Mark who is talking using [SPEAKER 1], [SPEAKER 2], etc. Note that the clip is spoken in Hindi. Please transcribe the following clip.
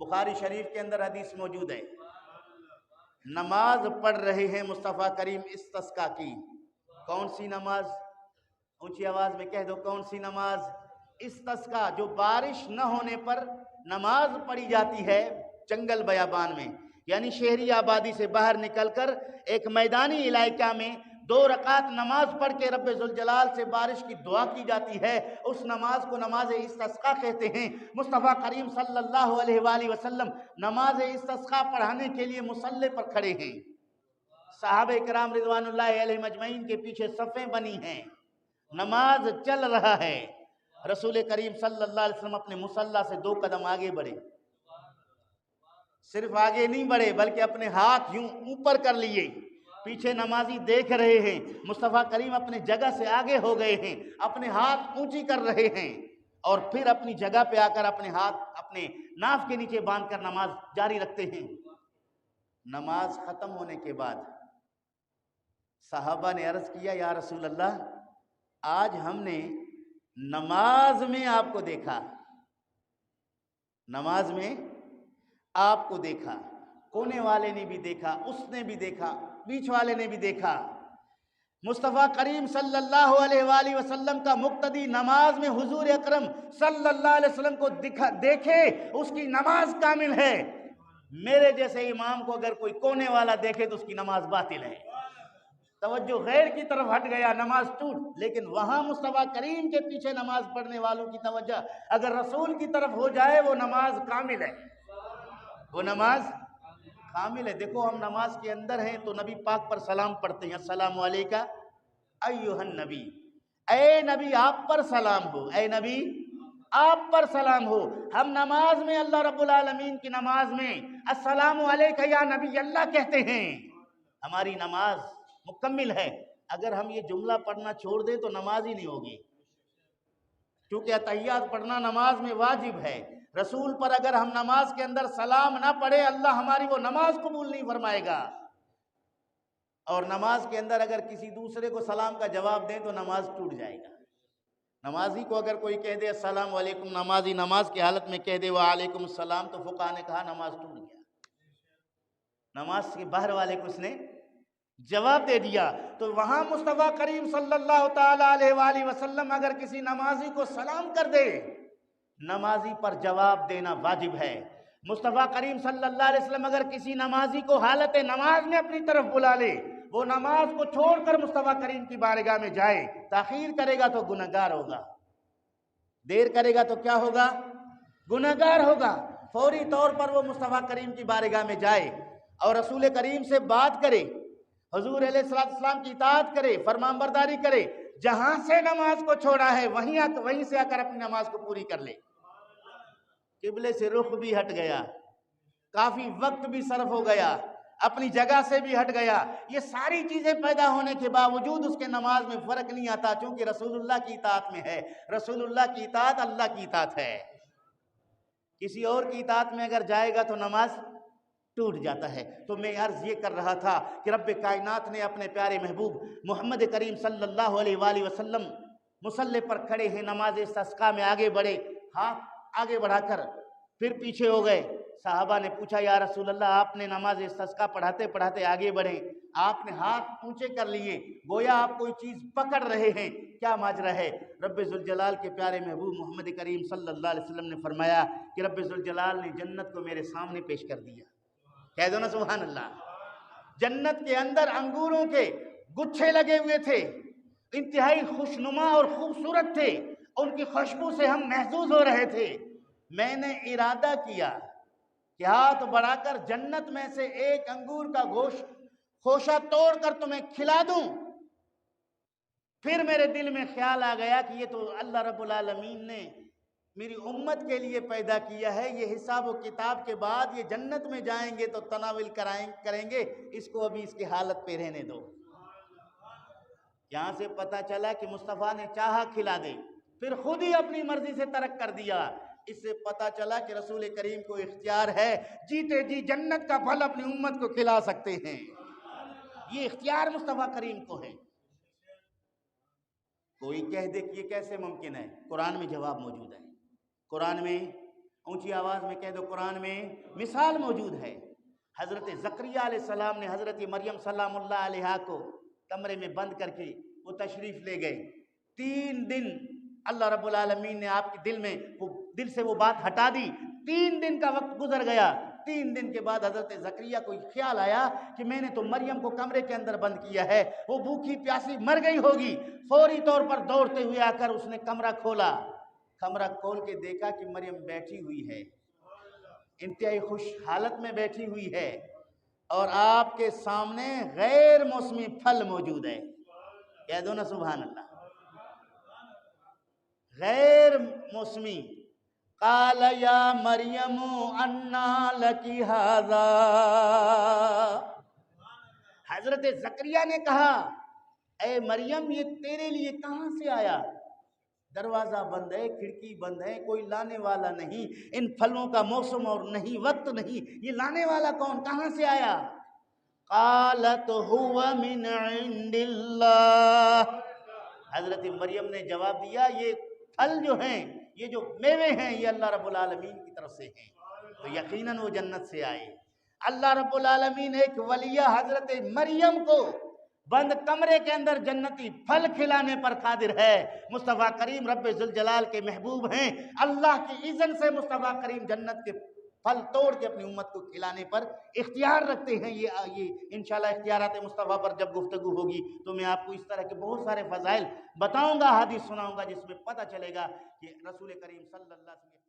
[SPEAKER 1] बुखारी शरीफ के अंदर हदीस मौजूद है, नमाज पढ़ रहे हैं मुस्तफ़ा करीम इस्तिस्का की। कौन सी नमाज? ऊंची आवाज में कह दो, कौन सी नमाज? इस्तिस्का, जो बारिश न होने पर नमाज पढ़ी जाती है जंगल बयाबान में, यानी शहरी आबादी से बाहर निकलकर एक मैदानी इलाका में 2 रकात नमाज पढ़ के रब्बे जुल जलाल से बारिश की दुआ की जाती है। उस नमाज को नमाज इस्तिस्का कहते हैं। मुस्तफ़ा करीम सल्लल्लाहु अलैहि वसल्लम नमाज इस्तिस्का पढ़ाने के लिए मुसल्ले पर खड़े हैं। सहाबे किराम रिज़वानुल्लाहि अलैहिम अजमईन के पीछे सफ़ें बनी हैं, नमाज चल रहा है। रसूल करीम सल्लल्लाहु अलैहि वसल्लम अपने मुसल्ला से 2 कदम आगे बढ़े, सिर्फ आगे नहीं बढ़े बल्कि अपने हाथ यूं ऊपर कर लिए। पीछे नमाजी देख रहे हैं, मुस्तफ़ा करीम अपने जगह से आगे हो गए हैं, अपने हाथ ऊंची कर रहे हैं और फिर अपनी जगह पे आकर अपने हाथ अपने नाफ के नीचे बांधकर नमाज जारी रखते हैं। नमाज खत्म होने के बाद सहाबा ने अर्ज किया, या रसूल अल्लाह, आज हमने नमाज में आपको देखा, नमाज में आपको देखा। कोने वाले ने भी देखा, उसने भी देखा, बीच वाले ने भी देखा। मुस्तफ़ा करीम सल्लल्लाहु अलैहि वसल्लम का मुक्तदी नमाज में हुजूर अकरम सल्लल्लाहु अलैहि वसल्लम को देखे, उसकी नमाज कामिल है। मेरे जैसे इमाम को अगर कोई कोने वाला देखे तो उसकी नमाज बातिल है। तवज्जो गैर की तरफ हट गया, नमाज टूट। लेकिन वहां मुस्तफ़ा करीम के पीछे नमाज पढ़ने वालों की तवज्जो अगर रसूल की तरफ हो जाए, वो नमाज कामिल है, वो नमाज कामिल है। देखो, हम नमाज के अंदर हैं तो नबी पाक पर सलाम पढ़ते हैं, अस्सलामु अलैका अय्युहन नबी, ए नबी आप पर सलाम हो, ए नबी आप पर सलाम हो। हम नमाज में अल्लाह रब्बुल आलमीन की नमाज में अस्सलामु अलैका या नबी अल्लाह कहते हैं। हमारी नमाज मुकम्मिल है। अगर हम ये जुमला पढ़ना छोड़ दें तो नमाज ही नहीं होगी, क्योंकि अतहियात पढ़ना नमाज में वाजिब है। रसूल पर अगर हम नमाज के अंदर सलाम ना पढ़े, अल्लाह हमारी वो नमाज कबूल नहीं फरमाएगा। और नमाज के अंदर अगर किसी दूसरे को सलाम का जवाब दें तो नमाज टूट जाएगा। नमाजी को अगर कोई कह दे अस्सलाम वालेकुम, नमाजी नमाज की हालत में कह दे वालेकुम सलाम, तो फुकाहा ने कहा नमाज टूट गया। नमाज के बाहर वाले को उसने जवाब दे दिया। तो वहां मुस्तफ़ा करीम सल्लल्लाहु ताला अलैहि वसल्लम अगर किसी नमाजी को सलाम कर दे, नमाजी पर जवाब देना वाजिब है। मुस्तफ़ा करीम सल्लल्लाहु अलैहि वसल्लम अगर किसी नमाजी को हालत नमाज में अपनी तरफ बुला ले, वो नमाज को छोड़कर मुस्तफ़ा करीम की बारगाह में जाए, ताखीर करेगा तो गुनहगार होगा, देर करेगा तो क्या होगा? गुनहगार होगा। फौरी तौर पर वो मुस्तफ़ा करीम की बारगाह में जाए और रसूल करीम से बात करे, हुजूर अलैहिस्सलाम की इताअत करे, फरमानबरदारी करे। जहां से नमाज को छोड़ा है वहीं से आकर अपनी नमाज को पूरी कर ले। किबले से रुख भी हट गया, काफी वक्त भी सर्फ हो गया, अपनी जगह से भी हट गया, ये सारी चीजें पैदा होने के बावजूद उसके नमाज में फर्क नहीं आता, क्योंकि रसूलुल्लाह की इताअत में है। रसूलुल्लाह की इताअत अल्लाह की इताअत है। किसी और की इताअत में अगर जाएगा तो नमाज टूट जाता है। तो मैं अर्ज ये कर रहा था कि रब्बे कायनात ने अपने प्यारे महबूब मोहम्मद करीम सल्लल्लाहु अलैहि वसल्लम मुसल्ले पर खड़े हैं, नमाज इस्तिस्का में आगे बढ़े, हाथ आगे बढ़ाकर फिर पीछे हो गए। साहबा ने पूछा, या रसूल अल्लाह, आपने नमाज इस्तिस्का पढ़ाते पढ़ाते आगे बढ़े, आपने हाथ ऊंचे कर लिए, गोया आप कोई चीज पकड़ रहे हैं, क्या माजरा है? रब्बे जुल जलाल के प्यारे महबूब मोहम्मद करीम सल्लल्लाहु अलैहि वसल्लम ने फरमाया कि रब्बे जुल जलाल ने जन्नत को मेरे सामने पेश कर दिया। कह दो ना सुभान अल्लाह। जन्नत के अंदर अंगूरों के गुच्छे लगे हुए थे, इंतहाई खुशनुमा और खूबसूरत थे, उनकी खुशबू से हम महसूस हो रहे थे। मैंने इरादा किया कि हाथ बढ़ाकर जन्नत में से एक अंगूर का खोशा तोड़कर तुम्हें खिला दूं। फिर मेरे दिल में ख्याल आ गया कि ये तो अल्लाह रब्बुल आलमीन ने मेरी उम्मत के लिए पैदा किया है, ये हिसाब व किताब के बाद ये जन्नत में जाएंगे तो तनाविल करेंगे, इसको अभी इसकी हालत पे रहने दो। यहां से पता चला कि मुस्तफ़ा ने चाहा खिला दे, फिर खुद ही अपनी मर्जी से तर्क कर दिया। इससे पता चला कि रसूल करीम को इख्तियार है, जीते जी जन्नत का फल अपनी उम्मत को खिला सकते हैं। ये इख्तियार मुस्तफ़ा करीम को है। कोई कह दे कि ये कैसे मुमकिन है? कुरान में जवाब मौजूद है। कुरान में ऊंची आवाज़ में कह दो, कुरान में मिसाल मौजूद है। हज़रत ज़करिया अलैहिस्सलाम ने हज़रत मरियम सलामुल्लाह अलैहा को कमरे में बंद करके वो तशरीफ़ ले गए। 3 दिन अल्लाह रब्बुल आलमीन ने आपके दिल से वो बात हटा दी। 3 दिन का वक्त गुजर गया। 3 दिन के बाद हज़रत ज़करिया को ख्याल आया कि मैंने तो मरियम को कमरे के अंदर बंद किया है, वो भूखी प्यासी मर गई होगी। फौरी तौर पर दौड़ते हुए आकर उसने कमरा खोला। कमरा खोल के देखा कि मरियम बैठी हुई है, इंतहाई खुश हालत में बैठी हुई है, और आपके सामने गैर मौसमी फल मौजूद है। कह दो ना सुभान अल्लाह। गैर मौसमी। काल या मरियम अन्ना लकी हाजा। हजरत जकरिया ने कहा, ए मरियम, ये तेरे लिए कहां से आया? दरवाजा बंद है, खिड़की बंद है, कोई लाने वाला नहीं, इन फलों का मौसम और नहीं, वक्त नहीं, ये लाने वाला कौन, कहां से आया? कालत हुवा मिन इंदिल्लाह। हजरत मरियम ने जवाब दिया, ये फल जो हैं, ये जो मेवे हैं, ये अल्लाह रब्बुल आलमीन की तरफ से हैं, तो यकीनन वो जन्नत से आए। अल्लाह रब्बुल आलमीन एक वलिया हजरत मरियम को बंद कमरे के अंदर जन्नती फल खिलाने पर कादिर है। मुस्तफ़ा करीम रब्बे जुल जलाल के महबूब हैं। अल्लाह की इज़्ज़त से मुस्तफ़ा करीम जन्नत के फल तोड़ के अपनी उम्मत को खिलाने पर इख्तियार रखते हैं। ये इंशाल्लाह इख्तियारात मुस्तफ़ा पर जब गुफ्तगू होगी तो मैं आपको इस तरह के बहुत सारे फ़ज़ाइल बताऊंगा, हदीस सुनाऊंगा, जिसमें पता चलेगा कि रसूल करीम सल्लल्लाहु अलैहि वसल्लम